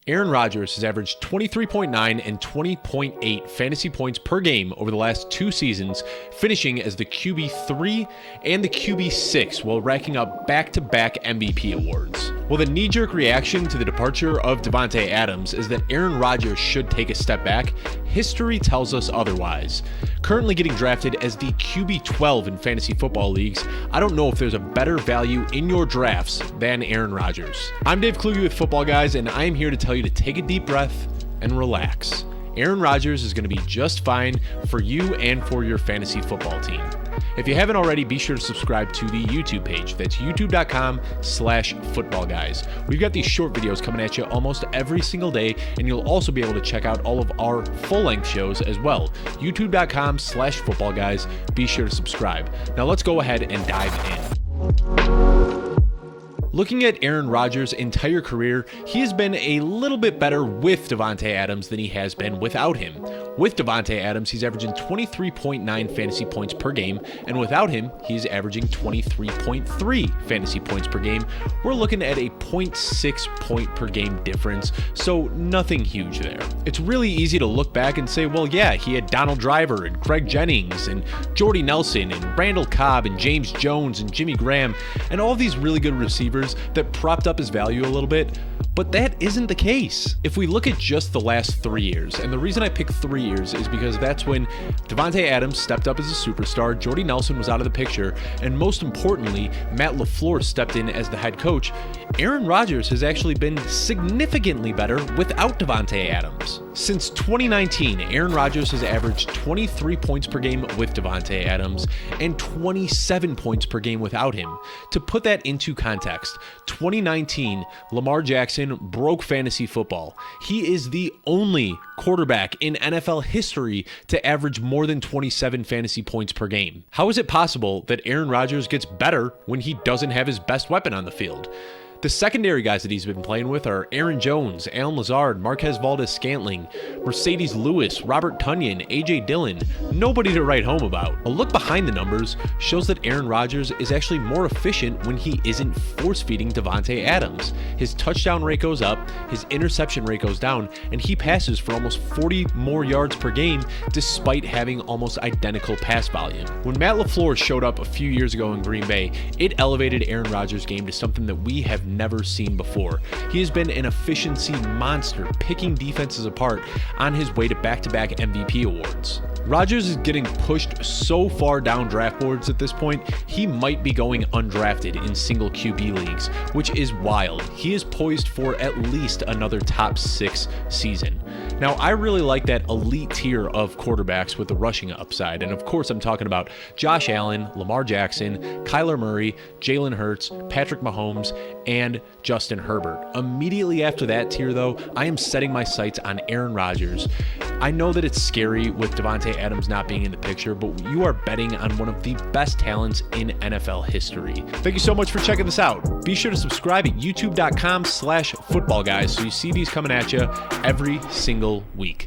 Aaron Rodgers has averaged 23.9 and 20.8 fantasy points per game over the last 2 seasons, finishing as the QB3 and the QB6 while racking up back-to-back MVP awards. Well, the knee-jerk reaction to the departure of Davante Adams is that Aaron Rodgers should take a step back. History tells us otherwise. Currently getting drafted as the QB12 in fantasy football leagues, I don't know if there's a better value in your drafts than Aaron Rodgers. I'm Dave Kluge with Footballguys, and I am here to tell you to take a deep breath and relax. Aaron Rodgers is going to be just fine for you and for your fantasy football team. If you haven't already, be sure to subscribe to the YouTube page. That's youtube.com/footballguys. We've got these short videos coming at you almost every single day, and you'll also be able to check out all of our full-length shows as well. youtube.com/footballguys. Be sure to subscribe. Now let's go ahead and dive in. Looking at Aaron Rodgers' entire career, he has been a little bit better with Davante Adams than he has been without him. With Davante Adams, he's averaging 23.9 fantasy points per game, and without him, he's averaging 23.3 fantasy points per game. We're looking at a 0.6 point per game difference, so nothing huge there. It's really easy to look back and say, well, yeah, he had Donald Driver and Greg Jennings and Jordy Nelson and Randall Cobb and James Jones and Jimmy Graham and all these really good receivers that propped up his value a little bit, but that isn't the case. If we look at just the last 3 years, and the reason I picked 3 years is because that's when Davante Adams stepped up as a superstar, Jordy Nelson was out of the picture, and most importantly, Matt LaFleur stepped in as the head coach. Aaron Rodgers has actually been significantly better without Davante Adams. Since 2019, Aaron Rodgers has averaged 23 points per game with Davante Adams and 27 points per game without him. To put that into context, 2019, Lamar Jackson broke fantasy football. He is the only quarterback in NFL history to average more than 27 fantasy points per game. How is it possible that Aaron Rodgers gets better when he doesn't have his best weapon on the field? The secondary guys that he's been playing with are Aaron Jones, Allen Lazard, Marquez Valdes-Scantling, Mercedes Lewis, Robert Tonyan, A.J. Dillon. Nobody to write home about. A look behind the numbers shows that Aaron Rodgers is actually more efficient when he isn't force-feeding Davante Adams. His touchdown rate goes up, his interception rate goes down, and he passes for almost 40 more yards per game despite having almost identical pass volume. When Matt LaFleur showed up a few years ago in Green Bay, it elevated Aaron Rodgers' game to something that we have never seen before. He has been an efficiency monster, picking defenses apart on his way to back-to-back MVP awards. Rodgers is getting pushed so far down draft boards at this point, he might be going undrafted in single QB leagues, which is wild. He is poised for at least another top 6 season. Now, I really like that elite tier of quarterbacks with the rushing upside, and of course I'm talking about Josh Allen, Lamar Jackson, Kyler Murray, Jalen Hurts, Patrick Mahomes, and Justin Herbert. Immediately after that tier, though, I am setting my sights on Aaron Rodgers. I know that it's scary with Davante Adams not being in the picture, but you are betting on one of the best talents in NFL history. Thank you so much for checking this out. Be sure to subscribe at youtube.com/footballguys so you see these coming at you every single week.